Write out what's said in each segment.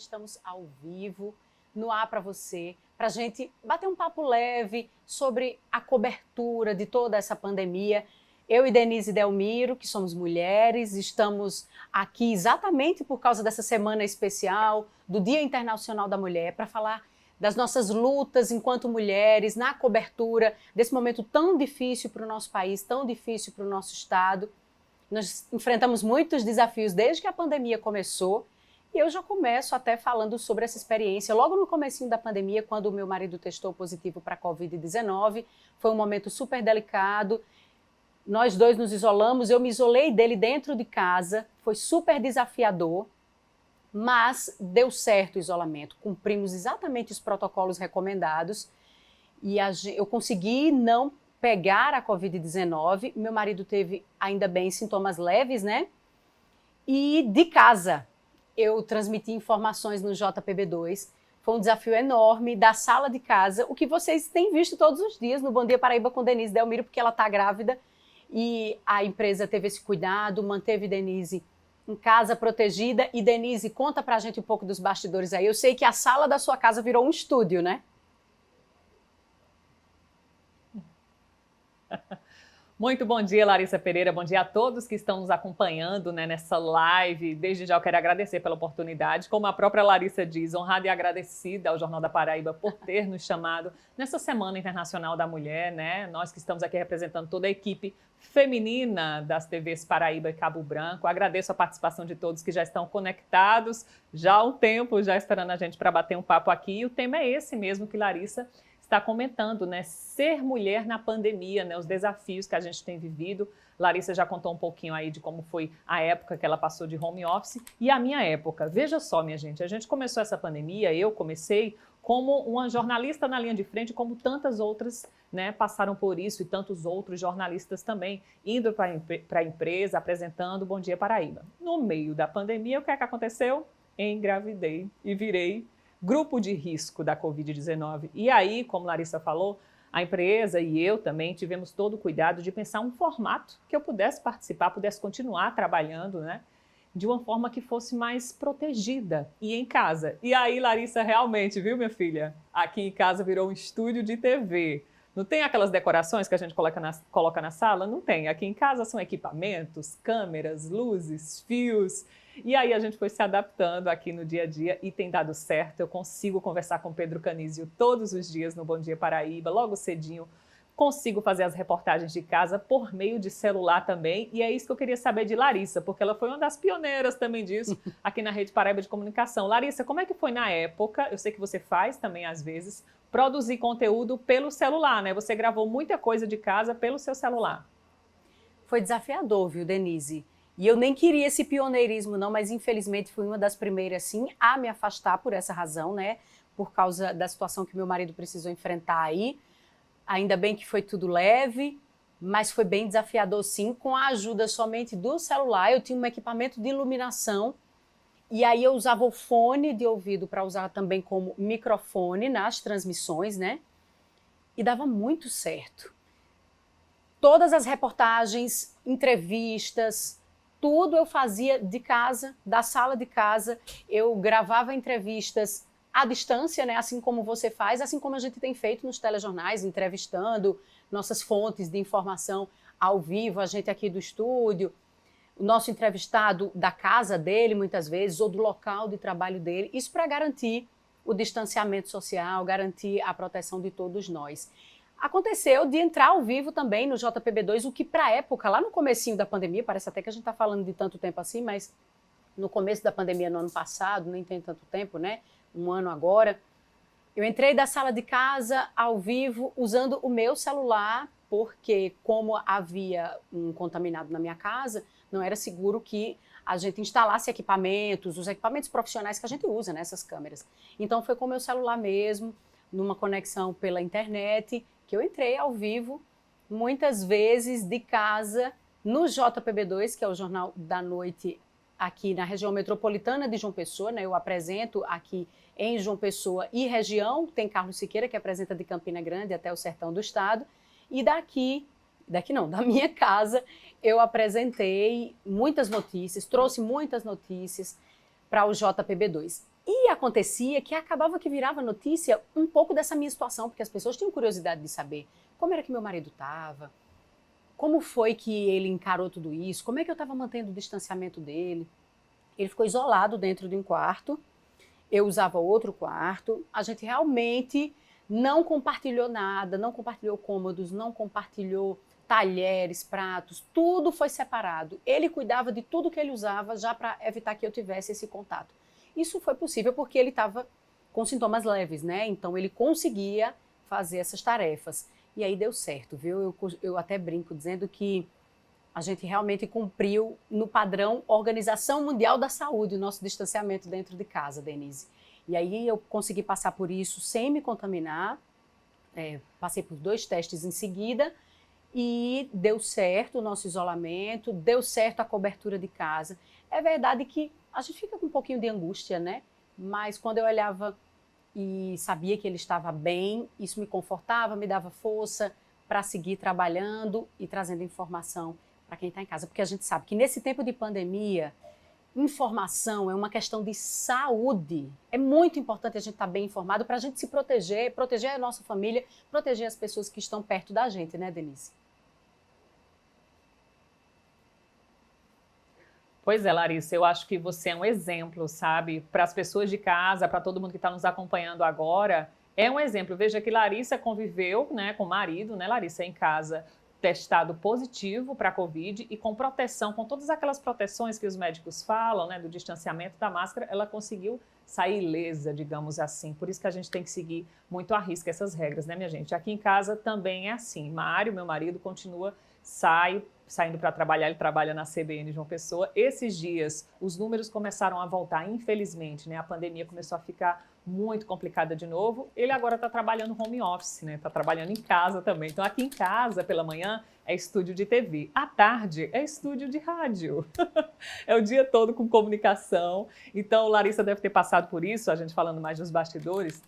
estamos ao vivo, no ar para você, para a gente bater um papo leve sobre a cobertura de toda essa pandemia. Eu e Denise Delmiro, que somos mulheres, estamos aqui exatamente por causa dessa semana especial do Dia Internacional da Mulher, para falar das nossas lutas enquanto mulheres, na cobertura desse momento tão difícil para o nosso país, tão difícil para o nosso estado. Nós enfrentamos muitos desafios desde que a pandemia começou, e eu já começo até falando sobre essa experiência. Logo no comecinho da pandemia, quando o meu marido testou positivo para a Covid-19, foi um momento super delicado. Nós dois nos isolamos, eu me isolei dele dentro de casa, foi super desafiador, mas deu certo o isolamento, cumprimos exatamente os protocolos recomendados e eu consegui não pegar a Covid-19, meu marido teve ainda bem sintomas leves, né? E de casa eu transmiti informações no JPB2, foi um desafio enorme da sala de casa, o que vocês têm visto todos os dias no Bom Dia Paraíba com Denise Delmiro, porque ela está grávida e a empresa teve esse cuidado, manteve Denise em casa protegida. E Denise, conta pra gente um pouco dos bastidores aí. Eu sei que a sala da sua casa virou um estúdio, né? Muito bom dia, Larissa Pereira. Bom dia a todos que estão nos acompanhando, né, nessa live. Desde já eu quero agradecer pela oportunidade. Como a própria Larissa diz, honrada e agradecida ao Jornal da Paraíba por ter nos chamado nessa Semana Internacional da Mulher, né? Nós que estamos aqui representando toda a equipe feminina das TVs Paraíba e Cabo Branco. Agradeço a participação de todos que já estão conectados já há um tempo, já esperando a gente para bater um papo aqui. E o tema é esse mesmo que Larissa está comentando, né? Ser mulher na pandemia, né? Os desafios que a gente tem vivido. Larissa já contou um pouquinho aí de como foi a época que ela passou de home office e a minha época. Veja só, minha gente, a gente começou essa pandemia, eu comecei como uma jornalista na linha de frente, como tantas outras, né, passaram por isso, e tantos outros jornalistas também, indo para a empresa, apresentando Bom Dia Paraíba. No meio da pandemia, o que é que aconteceu? Engravidei e virei grupo de risco da Covid-19. E aí, como Larissa falou, a empresa e eu também tivemos todo o cuidado de pensar um formato que eu pudesse participar, pudesse continuar trabalhando, né, de uma forma que fosse mais protegida e em casa. E aí, Larissa, realmente, viu, minha filha? Aqui em casa virou um estúdio de TV. Não tem aquelas decorações que a gente coloca na sala? Não tem. Aqui em casa são equipamentos, câmeras, luzes, fios. E aí a gente foi se adaptando aqui no dia a dia e tem dado certo. Eu consigo conversar com Pedro Canísio todos os dias no Bom Dia Paraíba, logo cedinho. Consigo fazer as reportagens de casa por meio de celular também. E é isso que eu queria saber de Larissa, porque ela foi uma das pioneiras também disso aqui na Rede Paraíba de Comunicação. Larissa, como é que foi na época? Eu sei que você faz também, às vezes, produzir conteúdo pelo celular, né? Você gravou muita coisa de casa pelo seu celular. Foi desafiador, viu, Denise? E eu nem queria esse pioneirismo, não, mas infelizmente fui uma das primeiras, sim, a me afastar por essa razão, né? Por causa da situação que meu marido precisou enfrentar aí. Ainda bem que foi tudo leve, mas foi bem desafiador, sim, com a ajuda somente do celular. Eu tinha um equipamento de iluminação e aí eu usava o fone de ouvido para usar também como microfone nas transmissões, né? E dava muito certo. Todas as reportagens, entrevistas, tudo eu fazia de casa, da sala de casa. Eu gravava entrevistas à distância, né? Assim como você faz, assim como a gente tem feito nos telejornais, entrevistando nossas fontes de informação ao vivo, a gente aqui do estúdio, o nosso entrevistado da casa dele, muitas vezes, ou do local de trabalho dele, isso para garantir o distanciamento social, garantir a proteção de todos nós. Aconteceu de entrar ao vivo também no JPB2, o que para a época, lá no comecinho da pandemia, parece até que a gente está falando de tanto tempo assim, mas no começo da pandemia, no ano passado, nem tem tanto tempo, né? Um ano agora, eu entrei da sala de casa ao vivo usando o meu celular, porque como havia um contaminado na minha casa, não era seguro que a gente instalasse equipamentos, os equipamentos profissionais que a gente usa, né, essas câmeras. Então foi com o meu celular mesmo, numa conexão pela internet, que eu entrei ao vivo, muitas vezes de casa, no JPB2, que é o Jornal da Noite aqui na região metropolitana de João Pessoa, né? Eu apresento aqui em João Pessoa e região, tem Carlos Siqueira, que apresenta de Campina Grande até o sertão do estado, e da minha casa, eu apresentei muitas notícias, trouxe muitas notícias para o JPB2. E acontecia que acabava que virava notícia um pouco dessa minha situação, porque as pessoas tinham curiosidade de saber como era que meu marido estava, como foi que ele encarou tudo isso, como é que eu estava mantendo o distanciamento dele. Ele ficou isolado dentro de um quarto, eu usava outro quarto, a gente realmente não compartilhou nada, não compartilhou cômodos, não compartilhou talheres, pratos, tudo foi separado. Ele cuidava de tudo que ele usava já para evitar que eu tivesse esse contato. Isso foi possível porque ele estava com sintomas leves, né? Então ele conseguia fazer essas tarefas. E aí deu certo, viu? Eu até brinco dizendo que a gente realmente cumpriu no padrão Organização Mundial da Saúde o nosso distanciamento dentro de casa, Denise. E aí eu consegui passar por isso sem me contaminar, passei por 2 testes em seguida e deu certo o nosso isolamento, deu certo a cobertura de casa. É verdade que a gente fica com um pouquinho de angústia, né? Mas quando eu olhava e sabia que ele estava bem, isso me confortava, me dava força para seguir trabalhando e trazendo informação para quem está em casa. Porque a gente sabe que nesse tempo de pandemia, informação é uma questão de saúde. É muito importante a gente estar bem informado para a gente se proteger, proteger a nossa família, proteger as pessoas que estão perto da gente, né, Denise? Pois é, Larissa, eu acho que você é um exemplo, sabe? Para as pessoas de casa, para todo mundo que está nos acompanhando agora, é um exemplo. Veja que Larissa conviveu, né, com o marido, né, Larissa, em casa, testado positivo para a Covid e com proteção, com todas aquelas proteções que os médicos falam, né, do distanciamento, da máscara, ela conseguiu sair ilesa, digamos assim. Por isso que a gente tem que seguir muito à risca essas regras, né, minha gente? Aqui em casa também é assim. Mário, meu marido, continua saindo para trabalhar, ele trabalha na CBN João Pessoa. Esses dias, os números começaram a voltar, infelizmente, né? A pandemia começou a ficar muito complicada de novo. Ele agora está trabalhando home office, né? Está trabalhando em casa também. Então, aqui em casa, pela manhã, é estúdio de TV. À tarde, é estúdio de rádio. É o dia todo com comunicação. Então, Larissa deve ter passado por isso, a gente falando mais dos bastidores.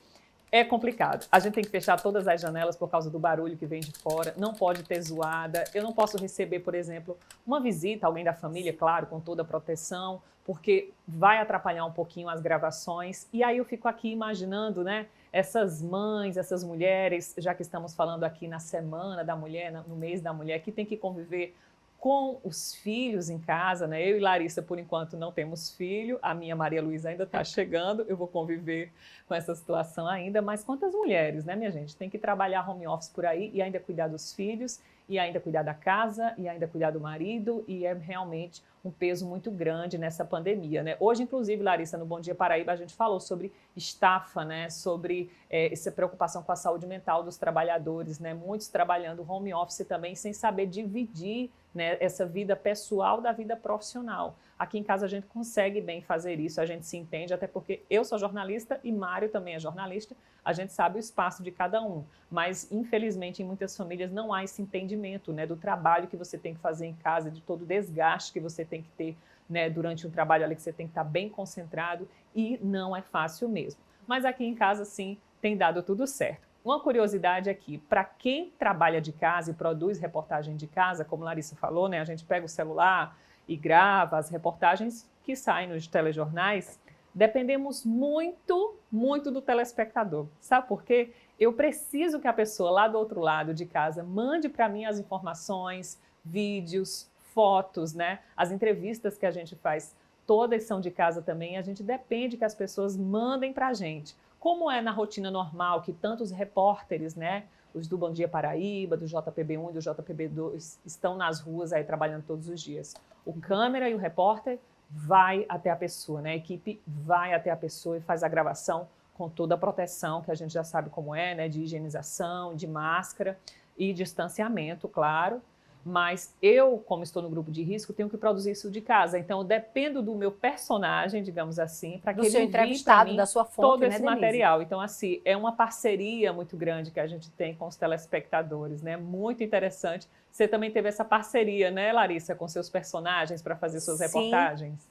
É complicado. A gente tem que fechar todas as janelas por causa do barulho que vem de fora. Não pode ter zoada. Eu não posso receber, por exemplo, uma visita, alguém da família, claro, com toda a proteção, porque vai atrapalhar um pouquinho as gravações. E aí eu fico aqui imaginando, né, essas mães, essas mulheres, já que estamos falando aqui na Semana da Mulher, no mês da mulher, que tem que conviver com os filhos em casa, né? Eu e Larissa, por enquanto, não temos filho. A minha Maria Luísa ainda está chegando. Eu vou conviver com essa situação ainda. Mas quantas mulheres, né, minha gente? Tem que trabalhar home office por aí e ainda cuidar dos filhos, e ainda cuidar da casa, e ainda cuidar do marido. E é realmente um peso muito grande nessa pandemia, né? Hoje, inclusive, Larissa, no Bom Dia Paraíba, a gente falou sobre estafa, né? Sobre essa preocupação com a saúde mental dos trabalhadores, né? Muitos trabalhando home office também, sem saber dividir, né, essa vida pessoal da vida profissional. Aqui em casa a gente consegue bem fazer isso, a gente se entende, até porque eu sou jornalista e Mário também é jornalista, a gente sabe o espaço de cada um, mas infelizmente em muitas famílias não há esse entendimento, né, do trabalho que você tem que fazer em casa, de todo o desgaste que você tem que ter, né, durante um trabalho ali que você tem que estar bem concentrado, e não é fácil mesmo. Mas aqui em casa sim, tem dado tudo certo. Uma curiosidade aqui, para quem trabalha de casa e produz reportagem de casa, como Larissa falou, né, a gente pega o celular e grava as reportagens que saem nos telejornais, dependemos muito, muito do telespectador. Sabe por quê? Eu preciso que a pessoa lá do outro lado de casa mande para mim as informações, vídeos, fotos, né, as entrevistas que a gente faz, todas são de casa também, a gente depende que as pessoas mandem para a gente. Como é na rotina normal que tantos repórteres, né, os do Bom Dia Paraíba, do JPB1 e do JPB2, estão nas ruas aí trabalhando todos os dias. O câmera e o repórter vai até a pessoa, né, a equipe vai até a pessoa e faz a gravação com toda a proteção, que a gente já sabe como é, né, de higienização, de máscara e distanciamento, claro. Mas eu, como estou no grupo de risco, tenho que produzir isso de casa. Então, eu dependo do meu personagem, digamos assim, para que ele envie para mim da sua fonte, todo né, esse Denise? material. Então, assim, é uma parceria muito grande que a gente tem com os telespectadores, né? Muito interessante. Você também teve essa parceria, né, Larissa, com seus personagens para fazer suas reportagens?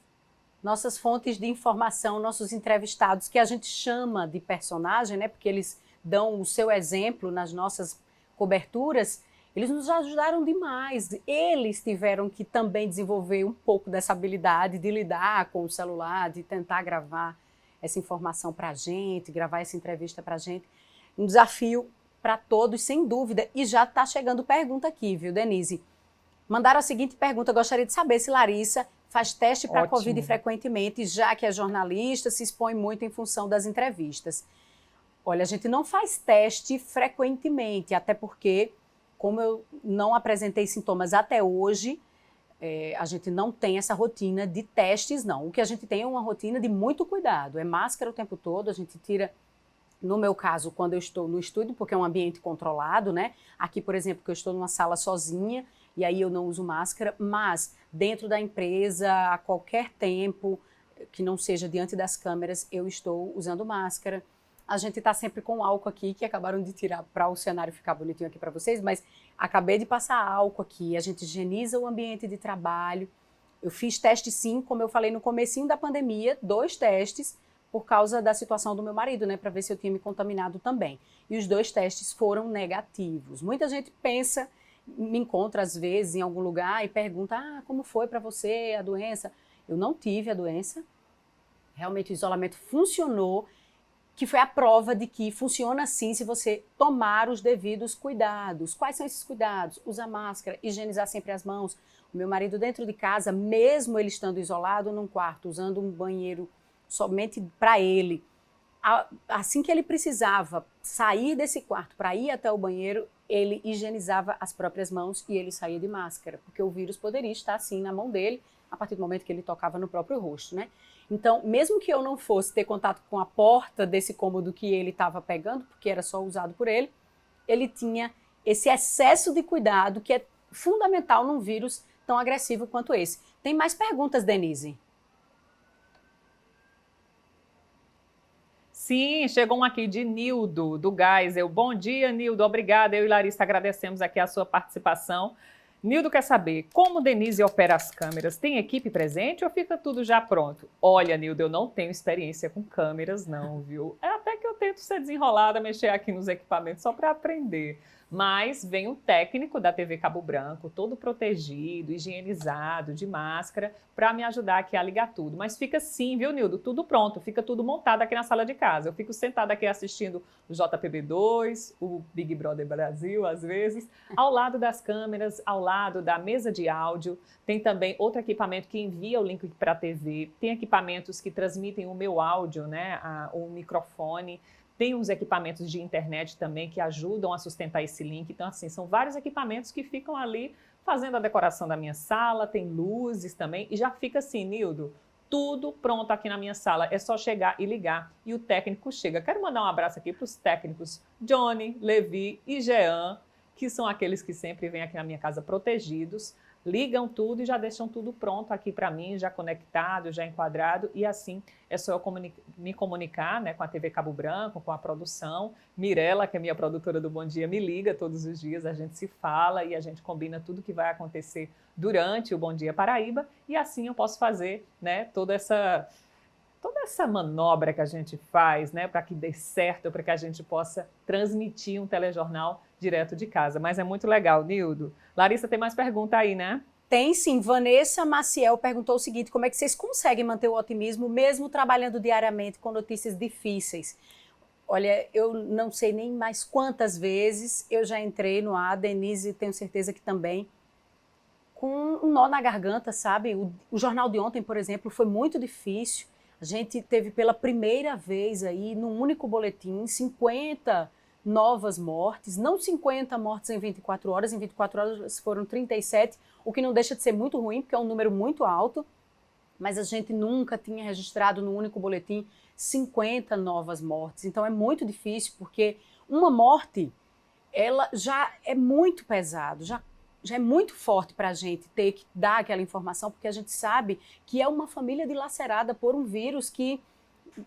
Nossas fontes de informação, nossos entrevistados, que a gente chama de personagem, né, porque eles dão o seu exemplo nas nossas coberturas, eles nos ajudaram demais. Eles tiveram que também desenvolver um pouco dessa habilidade de lidar com o celular, de tentar gravar. essa informação para a gente, gravar essa entrevista para a gente. Um desafio para todos, sem dúvida. E já está chegando pergunta aqui, viu, Denise? Mandaram a seguinte pergunta: gostaria de saber se Larissa faz teste para Covid frequentemente, já que é jornalista, se expõe muito em função das entrevistas. Olha, a gente não faz teste frequentemente, até porque, como eu não apresentei sintomas até hoje, a gente não tem essa rotina de testes, não. O que a gente tem é uma rotina de muito cuidado. É máscara o tempo todo, a gente tira, no meu caso, quando eu estou no estúdio, porque é um ambiente controlado, né? Aqui, por exemplo, que eu estou numa sala sozinha, e aí eu não uso máscara, mas dentro da empresa, a qualquer tempo, que não seja diante das câmeras, eu estou usando máscara. A gente está sempre com álcool aqui, que acabaram de tirar para o cenário ficar bonitinho aqui para vocês, mas acabei de passar álcool aqui, a gente higieniza o ambiente de trabalho. Eu fiz teste sim, como eu falei no comecinho da pandemia, 2 testes, por causa da situação do meu marido, né, para ver se eu tinha me contaminado também. E os 2 testes foram negativos. Muita gente pensa, me encontra às vezes em algum lugar e pergunta: como foi para você a doença? Eu não tive a doença, realmente o isolamento funcionou, que foi a prova de que funciona sim se você tomar os devidos cuidados. Quais são esses cuidados? Usar máscara, higienizar sempre as mãos. O meu marido dentro de casa, mesmo ele estando isolado num quarto, usando um banheiro somente para ele, assim que ele precisava sair desse quarto para ir até o banheiro, ele higienizava as próprias mãos e ele saía de máscara, porque o vírus poderia estar assim na mão dele, a partir do momento que ele tocava no próprio rosto, né? Então, mesmo que eu não fosse ter contato com a porta desse cômodo que ele estava pegando, porque era só usado por ele, ele tinha esse excesso de cuidado que é fundamental num vírus tão agressivo quanto esse. Tem mais perguntas, Denise? Sim, chegou um aqui de Nildo, do Geisel. Bom dia, Nildo. Obrigada. Eu e Larissa agradecemos aqui a sua participação. Nildo quer saber como Denise opera as câmeras. Tem equipe presente ou fica tudo já pronto? Olha, Nildo, eu não tenho experiência com câmeras, não, viu? É até que eu tento ser desenrolada, mexer aqui nos equipamentos só para aprender. Mas vem um técnico da TV Cabo Branco, todo protegido, higienizado, de máscara, para me ajudar aqui a ligar tudo. Mas fica sim, viu, Nildo? Tudo pronto, fica tudo montado aqui na sala de casa. Eu fico sentada aqui assistindo o JPB2, o Big Brother Brasil, às vezes, ao lado das câmeras, ao lado da mesa de áudio. Tem também outro equipamento que envia o link para a TV. Tem equipamentos que transmitem o meu áudio, né, o microfone. Tem uns equipamentos de internet também que ajudam a sustentar esse link. Então, assim, são vários equipamentos que ficam ali fazendo a decoração da minha sala, tem luzes também, e já fica assim, Nildo, tudo pronto aqui na minha sala, é só chegar e ligar, e o técnico chega. Quero mandar um abraço aqui para os técnicos Johnny, Levi e Jean, que são aqueles que sempre vêm aqui na minha casa protegidos, ligam tudo e já deixam tudo pronto aqui para mim, já conectado, já enquadrado, e assim é só eu me comunicar, né, com a TV Cabo Branco, com a produção. Mirela, que é minha produtora do Bom Dia, me liga todos os dias, a gente se fala e a gente combina tudo que vai acontecer durante o Bom Dia Paraíba, e assim eu posso fazer, né, toda essa manobra que a gente faz, né, para que dê certo, para que a gente possa transmitir um telejornal direto de casa. Mas é muito legal, Nildo. Larissa, tem mais pergunta aí, né? Tem sim. Vanessa Maciel perguntou o seguinte: como é que vocês conseguem manter o otimismo mesmo trabalhando diariamente com notícias difíceis? Olha, eu não sei nem mais quantas vezes eu já entrei no ar, Denise, tenho certeza que também, com um nó na garganta, sabe? O jornal de ontem, por exemplo, foi muito difícil. A gente teve pela primeira vez aí, num único boletim, 50 novas mortes, não 50 mortes em 24 horas foram 37, o que não deixa de ser muito ruim, porque é um número muito alto, mas a gente nunca tinha registrado num único boletim 50 novas mortes. Então é muito difícil, porque uma morte, ela já é muito pesado, já é muito forte para a gente ter que dar aquela informação, porque a gente sabe que é uma família dilacerada por um vírus que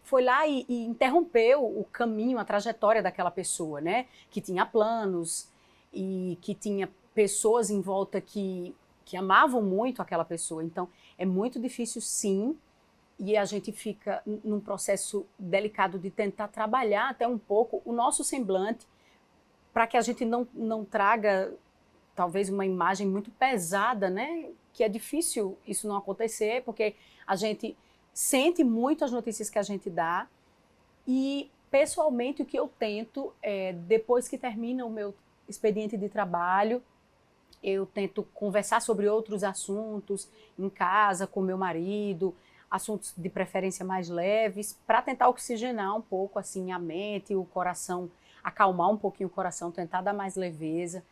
foi lá e interrompeu o caminho, a trajetória daquela pessoa, né? Que tinha planos e que tinha pessoas em volta que amavam muito aquela pessoa. Então, é muito difícil, sim, e a gente fica num processo delicado de tentar trabalhar até um pouco o nosso semblante para que a gente não traga talvez uma imagem muito pesada, né? Que é difícil isso não acontecer, porque a gente sente muito as notícias que a gente dá e, pessoalmente, o que eu tento é, depois que termina o meu expediente de trabalho, eu tento conversar sobre outros assuntos em casa, com meu marido, assuntos de preferência mais leves, para tentar oxigenar um pouco assim a mente, o coração, acalmar um pouquinho o coração, tentar dar mais leveza.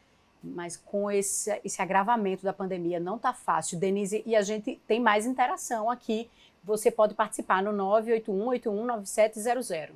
Mas com esse agravamento da pandemia não está fácil, Denise, e a gente tem mais interação aqui. Você pode participar no 981819700.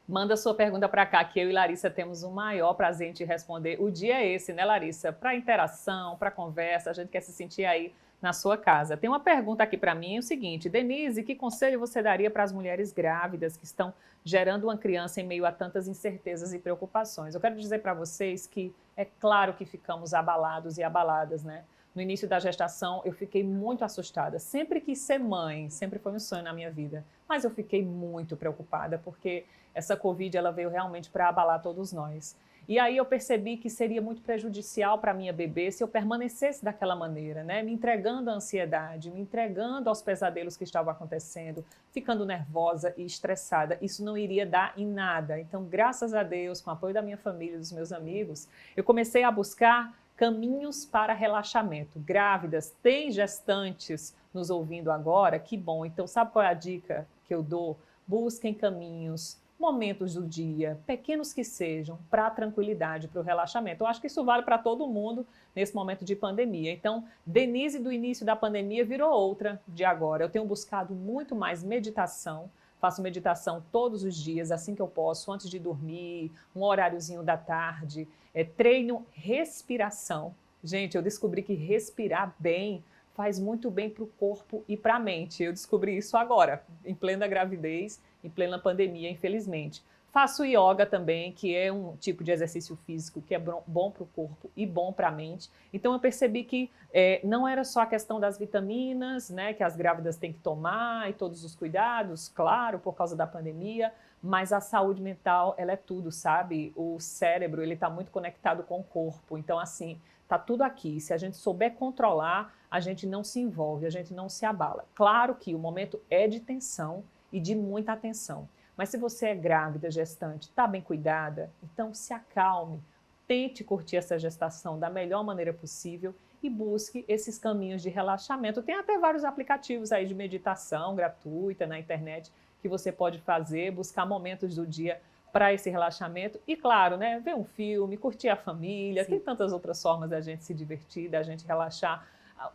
Manda sua pergunta para cá, que eu e Larissa temos o maior prazer em te responder. O dia é esse, né, Larissa? Para interação, para conversa, a gente quer se sentir aí na sua casa. Tem uma pergunta aqui para mim, é o seguinte: Denise, que conselho você daria para as mulheres grávidas que estão gerando uma criança em meio a tantas incertezas e preocupações? Eu quero dizer para vocês que é claro que ficamos abalados e abaladas, né? No início da gestação, eu fiquei muito assustada. Sempre quis ser mãe, sempre foi um sonho na minha vida. Mas eu fiquei muito preocupada, porque essa Covid ela veio realmente para abalar todos nós. E aí eu percebi que seria muito prejudicial para a minha bebê se eu permanecesse daquela maneira, né? Me entregando à ansiedade, me entregando aos pesadelos que estavam acontecendo, ficando nervosa e estressada. Isso não iria dar em nada. Então, graças a Deus, com o apoio da minha família e dos meus amigos, eu comecei a buscar caminhos para relaxamento. Grávidas, tem gestantes nos ouvindo agora? Que bom. Então, sabe qual é a dica que eu dou? Busquem caminhos, momentos do dia, pequenos que sejam, para a tranquilidade, para o relaxamento. Eu acho que isso vale para todo mundo nesse momento de pandemia. Então, Denise do início da pandemia virou outra de agora. Eu tenho buscado muito mais meditação. Faço meditação todos os dias, assim que eu posso, antes de dormir, um horáriozinho da tarde. Treino respiração. Gente, eu descobri que respirar bem faz muito bem para o corpo e para a mente. Eu descobri isso agora, em plena gravidez, em plena pandemia, infelizmente. Faço yoga também, que é um tipo de exercício físico que é bom para o corpo e bom para a mente. Então eu percebi que não era só a questão das vitaminas, né, que as grávidas têm que tomar e todos os cuidados, claro, por causa da pandemia, mas a saúde mental, ela é tudo, sabe? O cérebro, ele está muito conectado com o corpo. Então, assim, tá tudo aqui. Se a gente souber controlar, a gente não se envolve, a gente não se abala. Claro que o momento é de tensão e de muita atenção. Mas se você é grávida, gestante, está bem cuidada, então se acalme, tente curtir essa gestação da melhor maneira possível e busque esses caminhos de relaxamento. Tem até vários aplicativos aí de meditação gratuita na internet que você pode fazer, buscar momentos do dia para esse relaxamento e, claro, né, ver um filme, curtir a família. Sim. Tem tantas outras formas da gente se divertir, da gente relaxar.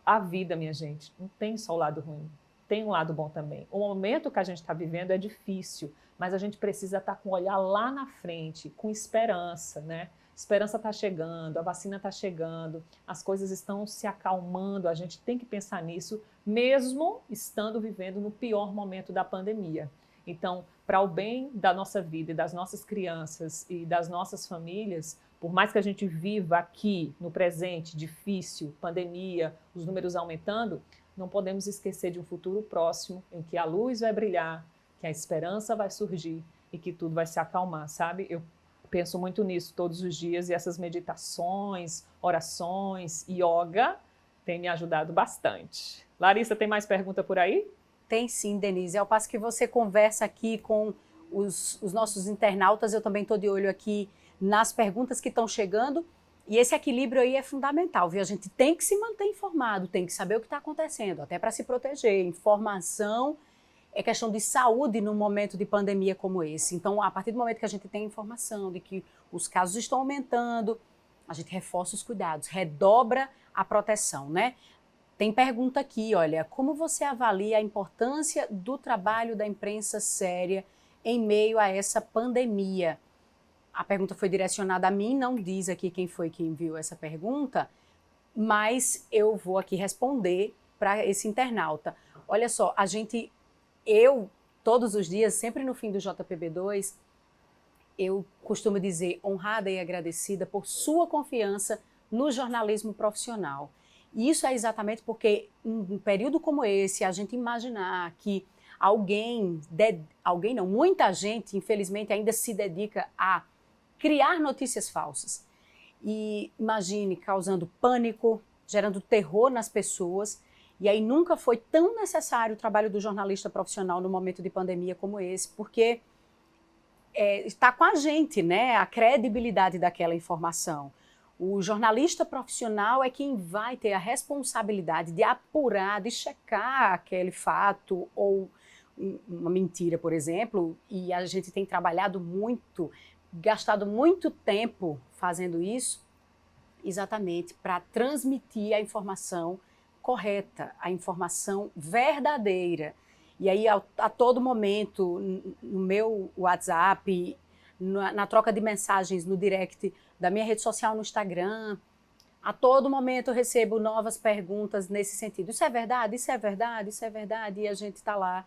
A vida, minha gente, não tem só o lado ruim. Tem um lado bom também. O momento que a gente está vivendo é difícil, mas a gente precisa estar com o olhar lá na frente, com esperança, né? Esperança está chegando, a vacina está chegando, as coisas estão se acalmando, a gente tem que pensar nisso, mesmo estando vivendo no pior momento da pandemia. Então, para o bem da nossa vida e das nossas crianças e das nossas famílias, por mais que a gente viva aqui no presente, difícil, pandemia, os números aumentando, não podemos esquecer de um futuro próximo em que a luz vai brilhar, que a esperança vai surgir e que tudo vai se acalmar, sabe? Eu penso muito nisso todos os dias e essas meditações, orações, yoga tem me ajudado bastante. Larissa, tem mais pergunta por aí? Tem sim, Denise. Ao passo que você conversa aqui com os nossos internautas, eu também estou de olho aqui nas perguntas que estão chegando. E esse equilíbrio aí é fundamental, viu? A gente tem que se manter informado, tem que saber o que está acontecendo, até para se proteger. Informação é questão de saúde num momento de pandemia como esse. Então, a partir do momento que a gente tem informação de que os casos estão aumentando, a gente reforça os cuidados, redobra a proteção, né? Tem pergunta aqui, olha, como você avalia a importância do trabalho da imprensa séria em meio a essa pandemia? A pergunta foi direcionada a mim, não diz aqui quem foi que enviou essa pergunta, mas eu vou aqui responder para esse internauta. Olha só, eu, todos os dias, sempre no fim do JPB2, eu costumo dizer honrada e agradecida por sua confiança no jornalismo profissional. E isso é exatamente porque, em um período como esse, a gente imaginar que muita gente, infelizmente, ainda se dedica a criar notícias falsas. E imagine causando pânico, gerando terror nas pessoas. E aí nunca foi tão necessário o trabalho do jornalista profissional no momento de pandemia como esse, porque está com a gente, né, a credibilidade daquela informação. O jornalista profissional é quem vai ter a responsabilidade de apurar, de checar aquele fato ou uma mentira, por exemplo, e a gente tem trabalhado muito, gastado muito tempo fazendo isso, exatamente para transmitir a informação correta, a informação verdadeira. E aí, a todo momento, no meu WhatsApp, na troca de mensagens no direct da minha rede social no Instagram, a todo momento eu recebo novas perguntas nesse sentido. Isso é verdade? Isso é verdade? Isso é verdade? E a gente está lá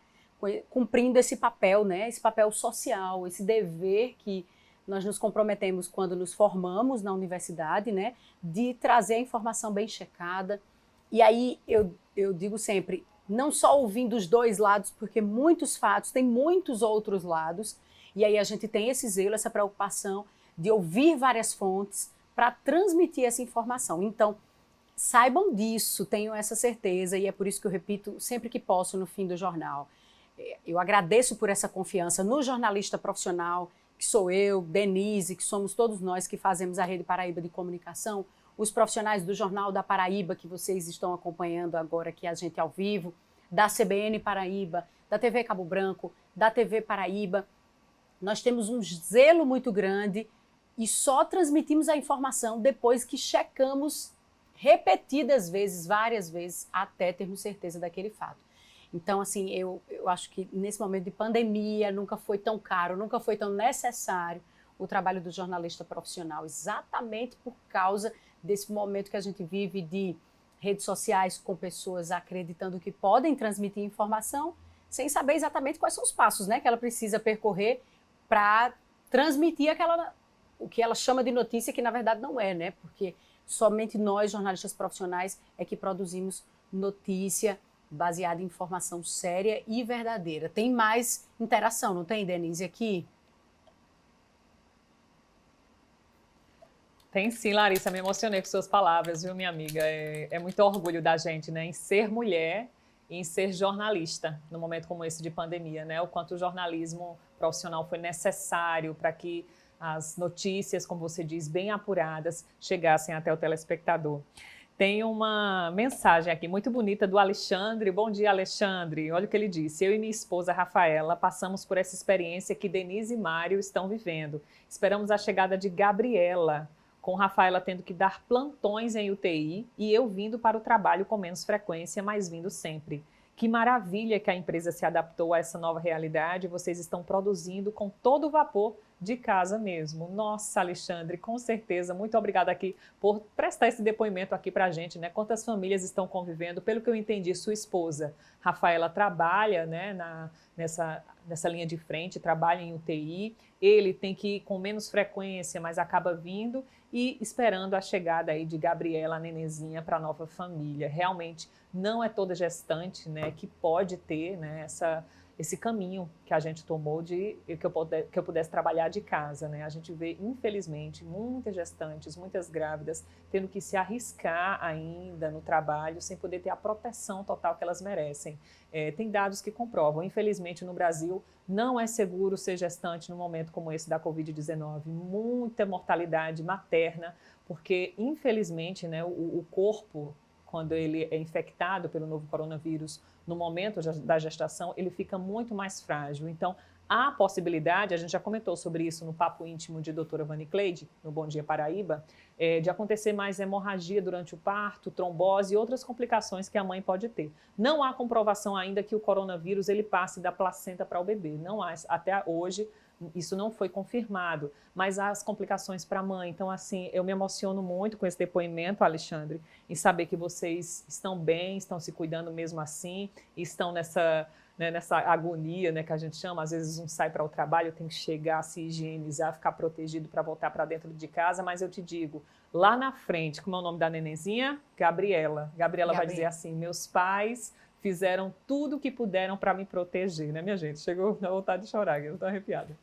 cumprindo esse papel, né? Esse papel social, esse dever que nós nos comprometemos quando nos formamos na universidade, né? De trazer a informação bem checada. E aí eu digo sempre, não só ouvindo os dois lados, porque muitos fatos têm muitos outros lados, e aí a gente tem esse zelo, essa preocupação de ouvir várias fontes para transmitir essa informação. Então, saibam disso, tenham essa certeza, e é por isso que eu repito sempre que posso no fim do jornal. Eu agradeço por essa confiança no jornalista profissional, que sou eu, Denise, que somos todos nós que fazemos a Rede Paraíba de Comunicação, os profissionais do Jornal da Paraíba, que vocês estão acompanhando agora aqui a gente ao vivo, da CBN Paraíba, da TV Cabo Branco, da TV Paraíba. Nós temos um zelo muito grande e só transmitimos a informação depois que checamos repetidas vezes, várias vezes, até termos certeza daquele fato. Então, assim, eu acho que nesse momento de pandemia nunca foi tão caro, nunca foi tão necessário o trabalho do jornalista profissional, exatamente por causa desse momento que a gente vive de redes sociais com pessoas acreditando que podem transmitir informação sem saber exatamente quais são os passos, né, que ela precisa percorrer para transmitir o que ela chama de notícia, que na verdade não é, né, porque somente nós, jornalistas profissionais, é que produzimos notícia baseada em informação séria e verdadeira. Tem mais interação, não tem, Denise, aqui? Tem sim, Larissa, me emocionei com suas palavras, viu, minha amiga? É muito orgulho da gente, né, em ser mulher e em ser jornalista, num momento como esse de pandemia, né? O quanto o jornalismo profissional foi necessário para que as notícias, como você diz, bem apuradas, chegassem até o telespectador. Tem uma mensagem aqui muito bonita do Alexandre. Bom dia, Alexandre. Olha o que ele disse. Eu e minha esposa, Rafaela, passamos por essa experiência que Denise e Mário estão vivendo. Esperamos a chegada de Gabriela, com Rafaela tendo que dar plantões em UTI e eu vindo para o trabalho com menos frequência, mas vindo sempre. Que maravilha que a empresa se adaptou a essa nova realidade. Vocês estão produzindo com todo o vapor de casa mesmo. Nossa, Alexandre, com certeza. Muito obrigada aqui por prestar esse depoimento aqui para a gente, né? Quantas famílias estão convivendo? Pelo que eu entendi, sua esposa, Rafaela, trabalha, né, nessa linha de frente, trabalha em UTI. Ele tem que ir com menos frequência, mas acaba vindo e esperando a chegada aí de Gabriela, a nenezinha, para a nova família. Realmente não é toda gestante, né, que pode ter, né, esse caminho que a gente tomou de que eu pudesse trabalhar de casa, né? A gente vê, infelizmente, muitas gestantes, muitas grávidas tendo que se arriscar ainda no trabalho sem poder ter a proteção total que elas merecem. Tem dados que comprovam, infelizmente, no Brasil, não é seguro ser gestante num momento como esse da Covid-19. Muita mortalidade materna, porque, infelizmente, né, o corpo, quando ele é infectado pelo novo coronavírus, no momento da gestação, ele fica muito mais frágil. Então, há possibilidade, a gente já comentou sobre isso no Papo Íntimo de doutora Vani Cleide, no Bom Dia Paraíba, de acontecer mais hemorragia durante o parto, trombose e outras complicações que a mãe pode ter. Não há comprovação ainda que o coronavírus ele passe da placenta para o bebê. Não há, até hoje, isso não foi confirmado, mas há as complicações para a mãe. Então, assim, eu me emociono muito com esse depoimento, Alexandre, em saber que vocês estão bem, estão se cuidando mesmo assim, estão nessa agonia, né, que a gente chama. Às vezes um sai para o trabalho, tem que chegar, se higienizar, ficar protegido para voltar para dentro de casa, mas eu te digo, lá na frente, como é o nome da nenenzinha? Gabriela vai dizer assim, meus pais fizeram tudo o que puderam para me proteger, né, minha gente? Chegou a vontade de chorar, eu estou arrepiada.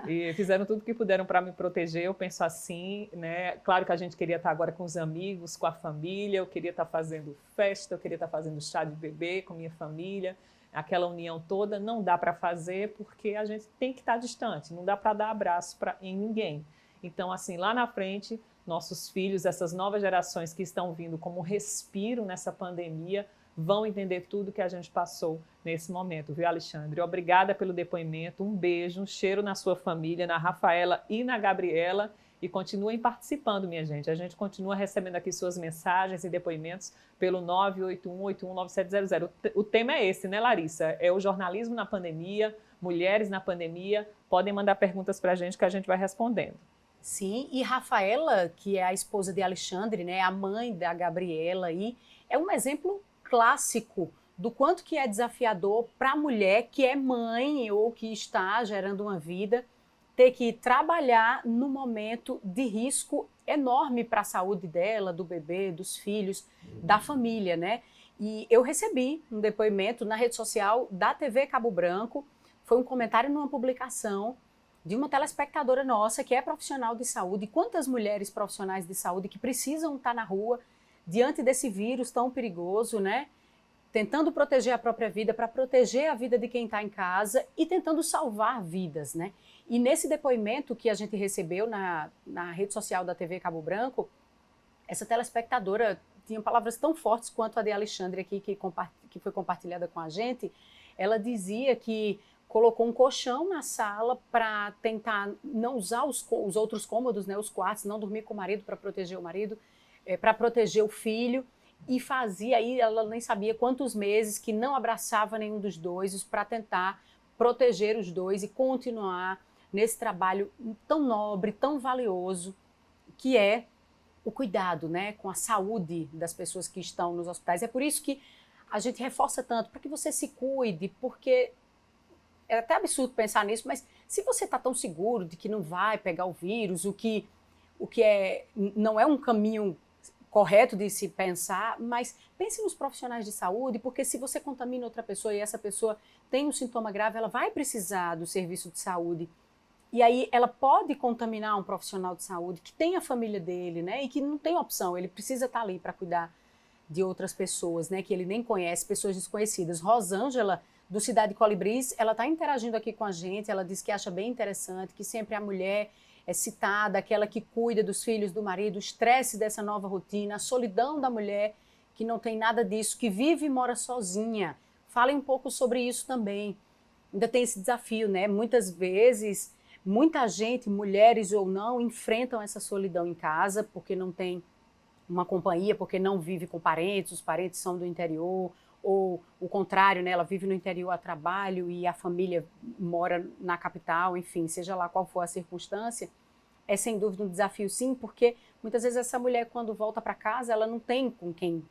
E fizeram tudo o que puderam para me proteger, eu penso assim, né? Claro que a gente queria estar agora com os amigos, com a família, eu queria estar fazendo festa, eu queria estar fazendo chá de bebê com minha família, aquela união toda, não dá para fazer porque a gente tem que estar distante, não dá para dar abraço em ninguém. Então, assim, lá na frente, nossos filhos, essas novas gerações que estão vindo como respiro nessa pandemia, vão entender tudo que a gente passou nesse momento, viu, Alexandre? Obrigada pelo depoimento, um beijo, um cheiro na sua família, na Rafaela e na Gabriela, e continuem participando, minha gente. A gente continua recebendo aqui suas mensagens e depoimentos pelo 981819700. O tema é esse, né, Larissa? É o jornalismo na pandemia, mulheres na pandemia. Podem mandar perguntas para a gente que a gente vai respondendo. Sim, e Rafaela, que é a esposa de Alexandre, né, a mãe da Gabriela, aí, é um exemplo clássico do quanto que é desafiador para a mulher que é mãe ou que está gerando uma vida, ter que trabalhar no momento de risco enorme para a saúde dela, do bebê, dos filhos, da família, né? E eu recebi um depoimento na rede social da TV Cabo Branco, foi um comentário numa publicação de uma telespectadora nossa que é profissional de saúde. Quantas mulheres profissionais de saúde que precisam estar na rua diante desse vírus tão perigoso, né? Tentando proteger a própria vida, para proteger a vida de quem está em casa e tentando salvar vidas, né? E nesse depoimento que a gente recebeu na rede social da TV Cabo Branco, essa telespectadora tinha palavras tão fortes quanto a de Alexandre aqui, que foi compartilhada com a gente. Ela dizia que colocou um colchão na sala para tentar não usar os outros cômodos, né, os quartos, não dormir com o marido para proteger o marido, para proteger o filho, e fazia aí, ela nem sabia quantos meses que não abraçava nenhum dos dois para tentar proteger os dois e continuar nesse trabalho tão nobre, tão valioso, que é o cuidado, né, com a saúde das pessoas que estão nos hospitais. É por isso que a gente reforça tanto, para que você se cuide, porque é até absurdo pensar nisso, mas se você está tão seguro de que não vai pegar o vírus, o que não é um caminho correto de se pensar, mas pense nos profissionais de saúde, porque se você contamina outra pessoa e essa pessoa tem um sintoma grave, ela vai precisar do serviço de saúde. E aí ela pode contaminar um profissional de saúde que tem a família dele, né, e que não tem opção, ele precisa estar ali para cuidar de outras pessoas, né, que ele nem conhece, pessoas desconhecidas. Rosângela, do Cidade Colibris, ela está interagindo aqui com a gente, ela diz que acha bem interessante, que sempre a mulher é citada, aquela que cuida dos filhos, do marido, o estresse dessa nova rotina, a solidão da mulher, que não tem nada disso, que vive e mora sozinha. Falem um pouco sobre isso também. Ainda tem esse desafio, né? Muitas vezes, muita gente, mulheres ou não, enfrentam essa solidão em casa, porque não tem uma companhia, porque não vive com parentes, os parentes são do interior, ou o contrário, né, ela vive no interior a trabalho e a família mora na capital, enfim, seja lá qual for a circunstância, é sem dúvida um desafio sim, porque muitas vezes essa mulher quando volta para casa, ela não tem com quem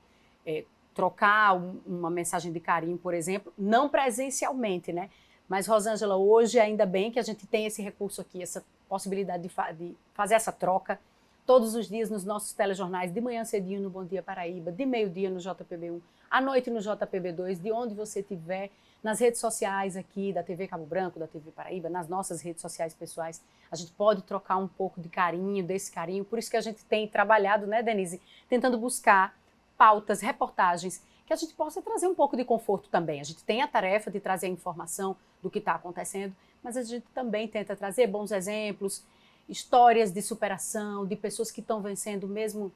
trocar uma mensagem de carinho, por exemplo, não presencialmente, né, mas Rosângela, hoje ainda bem que a gente tem esse recurso aqui, essa possibilidade de fazer essa troca, todos os dias nos nossos telejornais, de manhã cedinho no Bom Dia Paraíba, de meio-dia no JPB1, à noite no JPB2, de onde você estiver, nas redes sociais aqui da TV Cabo Branco, da TV Paraíba, nas nossas redes sociais pessoais, a gente pode trocar um pouco de carinho, desse carinho, por isso que a gente tem trabalhado, né, Denise, tentando buscar pautas, reportagens, que a gente possa trazer um pouco de conforto também. A gente tem a tarefa de trazer a informação do que está acontecendo, mas a gente também tenta trazer bons exemplos, histórias de superação, de pessoas que estão vencendo mesmo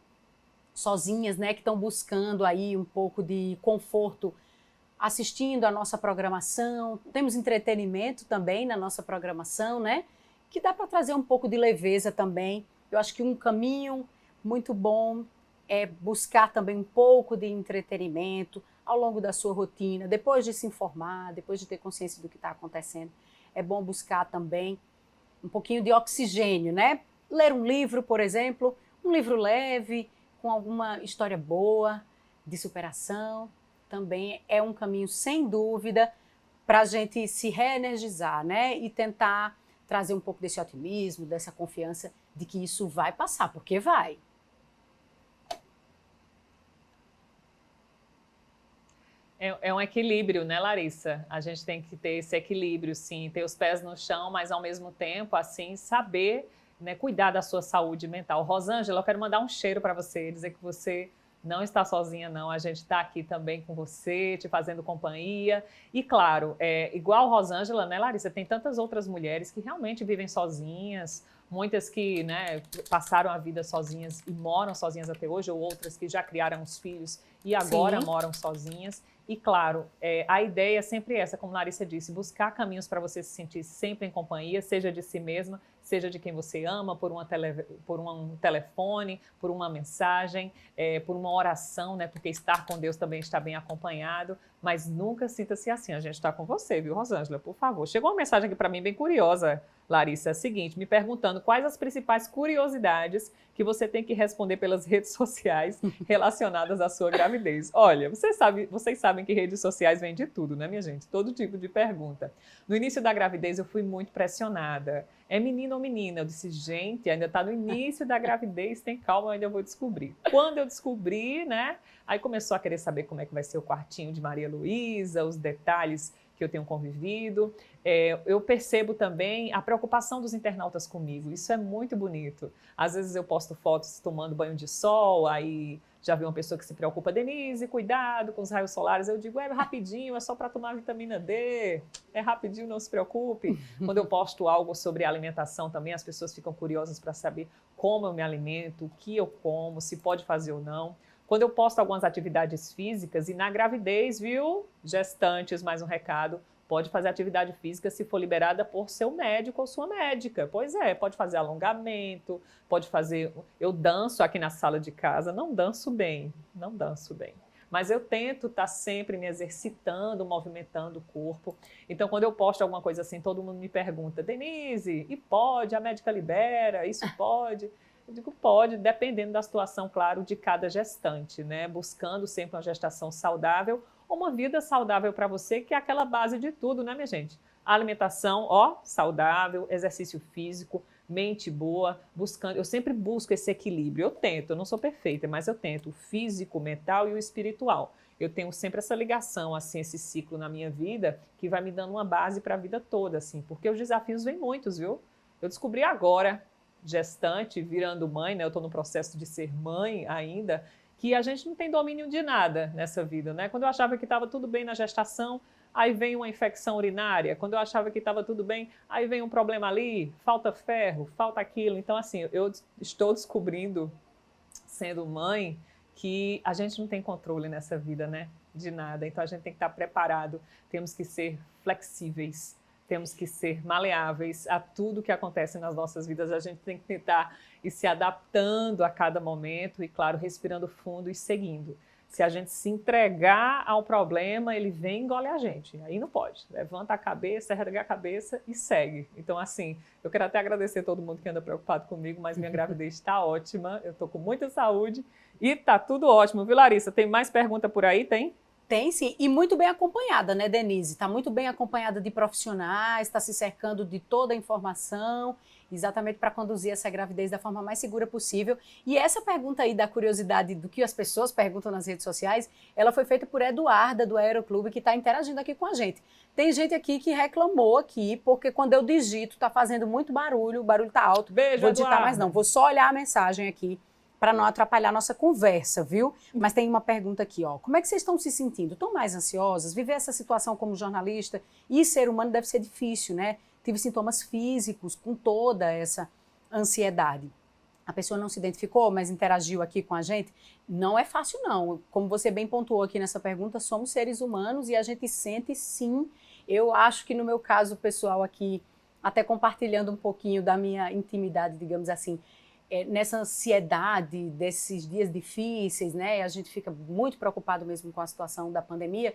sozinhas, né, que estão buscando aí um pouco de conforto assistindo a nossa programação. Temos entretenimento também na nossa programação, né, que dá para trazer um pouco de leveza também. Eu acho que um caminho muito bom é buscar também um pouco de entretenimento ao longo da sua rotina, depois de se informar, depois de ter consciência do que está acontecendo. É bom buscar também um pouquinho de oxigênio, né? Ler um livro, por exemplo, um livro leve, com alguma história boa, de superação, também é um caminho, sem dúvida, para a gente se reenergizar, né? E tentar trazer um pouco desse otimismo, dessa confiança de que isso vai passar, porque vai. É um equilíbrio, né, Larissa? A gente tem que ter esse equilíbrio, sim, ter os pés no chão, mas ao mesmo tempo, assim, saber, né, cuidar da sua saúde mental. Rosângela, eu quero mandar um cheiro para você, dizer que você não está sozinha, não. A gente está aqui também com você, te fazendo companhia. E claro, igual Rosângela, né, Larissa? Tem tantas outras mulheres que realmente vivem sozinhas, muitas que, né, passaram a vida sozinhas e moram sozinhas até hoje, ou outras que já criaram os filhos e agora Sim. moram sozinhas. E claro, a ideia é sempre essa, como Larissa disse, buscar caminhos para você se sentir sempre em companhia, seja de si mesma, seja de quem você ama, por um telefone, por uma mensagem, por uma oração, né? Porque estar com Deus também está bem acompanhado, mas nunca sinta-se assim. A gente está com você, viu, Rosângela? Por favor. Chegou uma mensagem aqui para mim bem curiosa, Larissa, é a seguinte, me perguntando quais as principais curiosidades que você tem que responder pelas redes sociais relacionadas à sua gravidez. Olha, vocês sabem que redes sociais vêm de tudo, né, minha gente? Todo tipo de pergunta. No início da gravidez eu fui muito pressionada. É menino ou menina? Eu disse, gente, ainda está no início da gravidez, tem calma, eu ainda vou descobrir. Quando eu descobri, né, aí começou a querer saber como é que vai ser o quartinho de Maria Luísa, os detalhes que eu tenho convivido. Eu percebo também a preocupação dos internautas comigo, isso é muito bonito. Às vezes eu posto fotos tomando banho de sol, aí já vi uma pessoa que se preocupa, Denise, cuidado com os raios solares. Eu digo, rapidinho, é só para tomar vitamina D, é rapidinho, não se preocupe. Quando eu posto algo sobre alimentação também, as pessoas ficam curiosas para saber como eu me alimento, o que eu como, se pode fazer ou não. Quando eu posto algumas atividades físicas, e na gravidez, viu, gestantes, mais um recado, pode fazer atividade física se for liberada por seu médico ou sua médica. Pois é, pode fazer alongamento, pode fazer... Eu danço aqui na sala de casa, não danço bem, mas eu tento estar sempre me exercitando, movimentando o corpo. Então, quando eu posto alguma coisa assim, todo mundo me pergunta, Denise, e pode? A médica libera? Isso pode? Eu digo, pode, dependendo da situação, claro, de cada gestante, né? Buscando sempre uma gestação saudável, uma vida saudável para você, que é aquela base de tudo, né, minha gente? A alimentação, saudável, exercício físico, mente boa, buscando. Eu sempre busco esse equilíbrio. Eu não sou perfeita, mas eu tento o físico, o mental e o espiritual. Eu tenho sempre essa ligação, assim, esse ciclo na minha vida, que vai me dando uma base para a vida toda, assim, porque os desafios vêm muitos, viu? Eu descobri agora, gestante, virando mãe, né? Eu estou no processo de ser mãe ainda, que a gente não tem domínio de nada nessa vida, né? Quando eu achava que estava tudo bem na gestação, aí vem uma infecção urinária. Quando eu achava que estava tudo bem, aí vem um problema ali, falta ferro, falta aquilo. Então, assim, eu estou descobrindo, sendo mãe, que a gente não tem controle nessa vida, né? De nada. Então, a gente tem que estar preparado, temos que ser flexíveis, temos que ser maleáveis a tudo que acontece nas nossas vidas. A gente tem que tentar ir se adaptando a cada momento e, claro, respirando fundo e seguindo. Se a gente se entregar ao problema, ele vem e engole a gente. Aí não pode. Levanta a cabeça, erga a cabeça e segue. Então, assim, eu quero até agradecer a todo mundo que anda preocupado comigo, mas minha gravidez está ótima, eu estou com muita saúde e está tudo ótimo. Viu, Larissa? Tem mais pergunta por aí? Tem? Tem sim, e muito bem acompanhada, né, Denise? Está muito bem acompanhada de profissionais, está se cercando de toda a informação, exatamente para conduzir essa gravidez da forma mais segura possível. E essa pergunta aí da curiosidade do que as pessoas perguntam nas redes sociais, ela foi feita por Eduarda, do Aeroclube, que está interagindo aqui com a gente. Tem gente aqui que reclamou aqui, porque quando eu digito, está fazendo muito barulho, o barulho está alto. Beijo, vou digitar Eduarda. mais não, vou só olhar a mensagem aqui, para não atrapalhar a nossa conversa, viu? Mas tem uma pergunta aqui, ó. Como é que vocês estão se sentindo? Estão mais ansiosas? Viver essa situação como jornalista e ser humano deve ser difícil, né? Tive sintomas físicos com toda essa ansiedade. A pessoa não se identificou, mas interagiu aqui com a gente. Não é fácil, não. Como você bem pontuou aqui nessa pergunta, somos seres humanos e a gente sente sim. Eu acho que no meu caso pessoal aqui, até compartilhando um pouquinho da minha intimidade, digamos assim, nessa ansiedade desses dias difíceis, né? A gente fica muito preocupado mesmo com a situação da pandemia.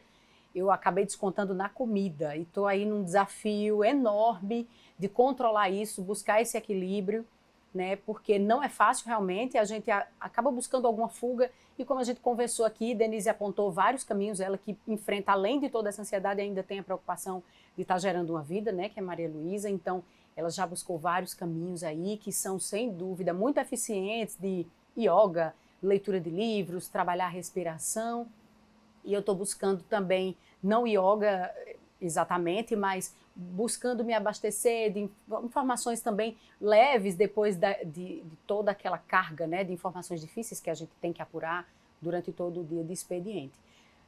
Eu acabei descontando na comida e estou aí num desafio enorme de controlar isso, buscar esse equilíbrio, né? Porque não é fácil realmente, a gente acaba buscando alguma fuga e como a gente conversou aqui, Denise apontou vários caminhos, ela que enfrenta, além de toda essa ansiedade, ainda tem a preocupação de estar gerando uma vida, né? Que é Maria Luísa, então ela já buscou vários caminhos aí que são, sem dúvida, muito eficientes de yoga, leitura de livros, trabalhar a respiração. E eu estou buscando também, não yoga exatamente, mas buscando me abastecer de informações também leves depois de toda aquela carga, né, de informações difíceis que a gente tem que apurar durante todo o dia de expediente.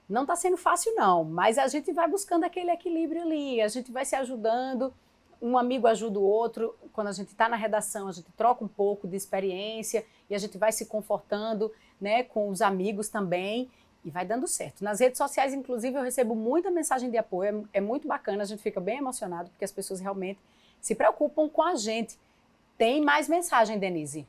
Não está sendo fácil não, mas a gente vai buscando aquele equilíbrio ali, a gente vai se ajudando, um amigo ajuda o outro, quando a gente está na redação a gente troca um pouco de experiência e a gente vai se confortando, né, com os amigos também, e vai dando certo. Nas redes sociais, inclusive, eu recebo muita mensagem de apoio, é muito bacana, a gente fica bem emocionado, porque as pessoas realmente se preocupam com a gente. Tem mais mensagem, Denise?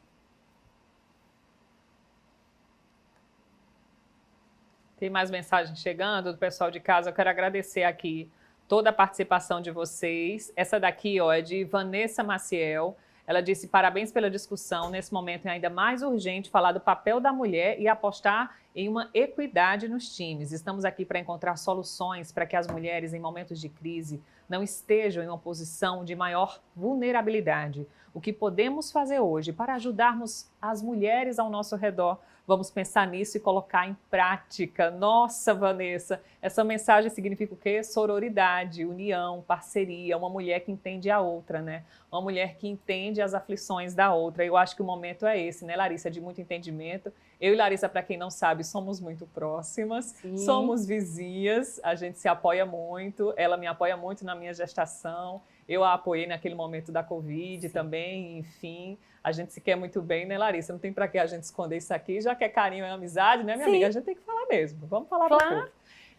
Tem mais mensagem chegando do pessoal de casa. Eu quero agradecer aqui toda a participação de vocês. Essa daqui, ó, é de Vanessa Maciel. Ela disse: parabéns pela discussão. Nesse momento é ainda mais urgente falar do papel da mulher e apostar em uma equidade nos times. Estamos aqui para encontrar soluções para que as mulheres, em momentos de crise, não estejam em uma posição de maior vulnerabilidade. O que podemos fazer hoje para ajudarmos as mulheres ao nosso redor? Vamos pensar nisso e colocar em prática. Nossa, Vanessa, essa mensagem significa o quê? Sororidade, união, parceria, uma mulher que entende a outra, né? Uma mulher que entende as aflições da outra. Eu acho que o momento é esse, né, Larissa? De muito entendimento. Eu e Larissa, para quem não sabe, somos muito próximas, Sim. Somos vizinhas, a gente se apoia muito, ela me apoia muito na minha gestação, eu a apoiei naquele momento da Covid também, enfim, a gente se quer muito bem, né, Larissa? Não tem para que a gente esconder isso aqui, já que é carinho e amizade, né, minha amiga? A gente tem que falar mesmo, vamos falar para o povo.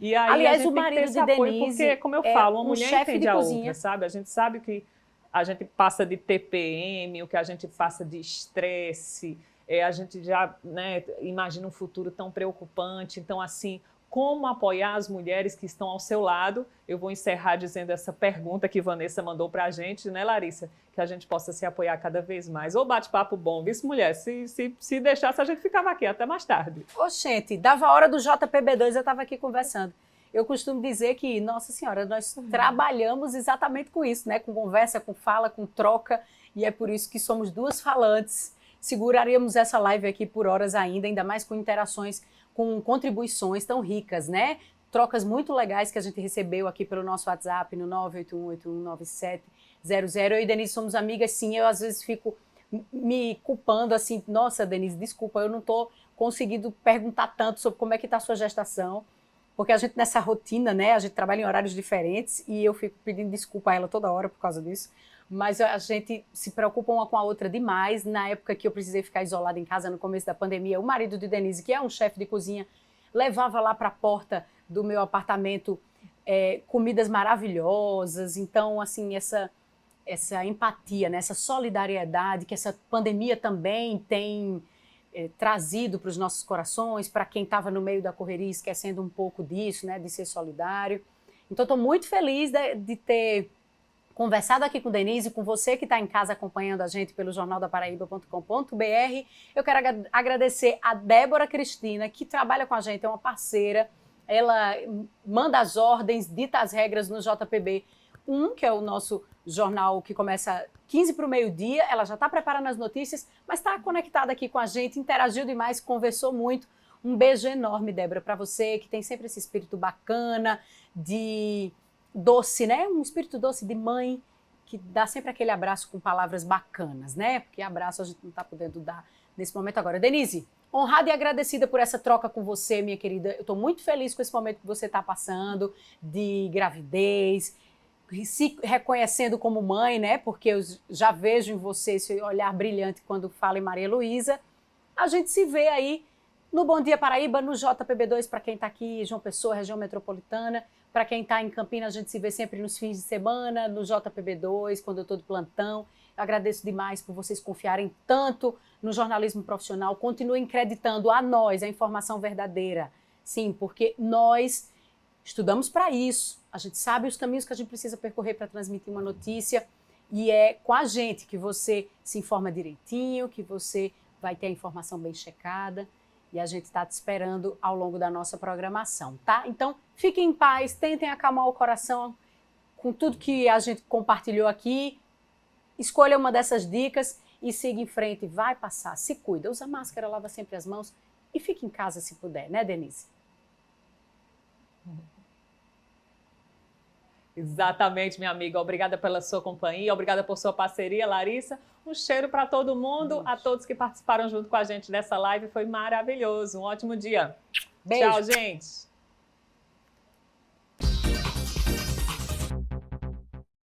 E aí, aliás, a gente o tem que ter marido esse de apoio, Denise porque, como eu falo, uma um mulher chefe entende de a cozinha. outra, sabe? A gente sabe que a gente passa de TPM, o que a gente passa de estresse, a gente já, né, imagina um futuro tão preocupante. Então, assim, como apoiar as mulheres que estão ao seu lado? Eu vou encerrar dizendo essa pergunta que Vanessa mandou para a gente, né, Larissa? Que a gente possa se apoiar cada vez mais. Ô, bate-papo bom, viu, mulher? Se deixasse, a gente ficava aqui até mais tarde. Oxente, dava a hora do JPB2, eu estava aqui conversando. Eu costumo dizer que, nossa senhora, nós trabalhamos exatamente com isso, né? Com conversa, com fala, com troca, e é por isso que somos duas falantes. Seguraríamos essa live aqui por horas ainda mais com interações, com contribuições tão ricas, né? Trocas muito legais que a gente recebeu aqui pelo nosso WhatsApp, no 981819700. Eu e Denise somos amigas, sim, eu às vezes fico me culpando assim, nossa, Denise, desculpa, eu não estou conseguindo perguntar tanto sobre como é que está a sua gestação, porque a gente nessa rotina, né, a gente trabalha em horários diferentes e eu fico pedindo desculpa a ela toda hora por causa disso, mas a gente se preocupa uma com a outra demais. Na época que eu precisei ficar isolada em casa no começo da pandemia, o marido de Denise, que é um chefe de cozinha, levava lá para a porta do meu apartamento comidas maravilhosas. Então, assim, essa empatia, né, essa solidariedade que essa pandemia também tem trazido para os nossos corações, para quem estava no meio da correria esquecendo um pouco disso, né, de ser solidário. Então, estou muito feliz de ter conversado aqui com Denise, com você que está em casa acompanhando a gente pelo jornaldaparaíba.com.br. Eu quero agradecer a Débora Cristina, que trabalha com a gente, é uma parceira. Ela manda as ordens, dita as regras no JPB1, que é o nosso jornal que começa 15 para o meio-dia. Ela já está preparando as notícias, mas está conectada aqui com a gente, interagiu demais, conversou muito. Um beijo enorme, Débora, para você, que tem sempre esse espírito bacana, de doce, né? Um espírito doce de mãe, que dá sempre aquele abraço com palavras bacanas, né? Porque abraço a gente não está podendo dar nesse momento agora. Denise, honrada e agradecida por essa troca com você, minha querida. Eu estou muito feliz com esse momento que você está passando de gravidez, se reconhecendo como mãe, né? Porque eu já vejo em você esse olhar brilhante quando fala em Maria Luísa. A gente se vê aí no Bom Dia Paraíba, no JPB2, para quem está aqui, João Pessoa, região metropolitana. Para quem está em Campinas, a gente se vê sempre nos fins de semana, no JPB2, quando eu estou de plantão. Eu agradeço demais por vocês confiarem tanto no jornalismo profissional. Continuem acreditando a nós, a informação verdadeira. Sim, porque nós estudamos para isso. A gente sabe os caminhos que a gente precisa percorrer para transmitir uma notícia. E é com a gente que você se informa direitinho, que você vai ter a informação bem checada. E a gente está te esperando ao longo da nossa programação, tá? Então, fiquem em paz, tentem acalmar o coração com tudo que a gente compartilhou aqui. Escolha uma dessas dicas e siga em frente. Vai passar, se cuida, usa máscara, lava sempre as mãos e fique em casa se puder, né, Denise? Exatamente, minha amiga. Obrigada pela sua companhia, obrigada por sua parceria, Larissa. Um cheiro para todo mundo, a todos que participaram junto com a gente dessa live. Foi maravilhoso. Um ótimo dia. Beijo. Tchau, gente.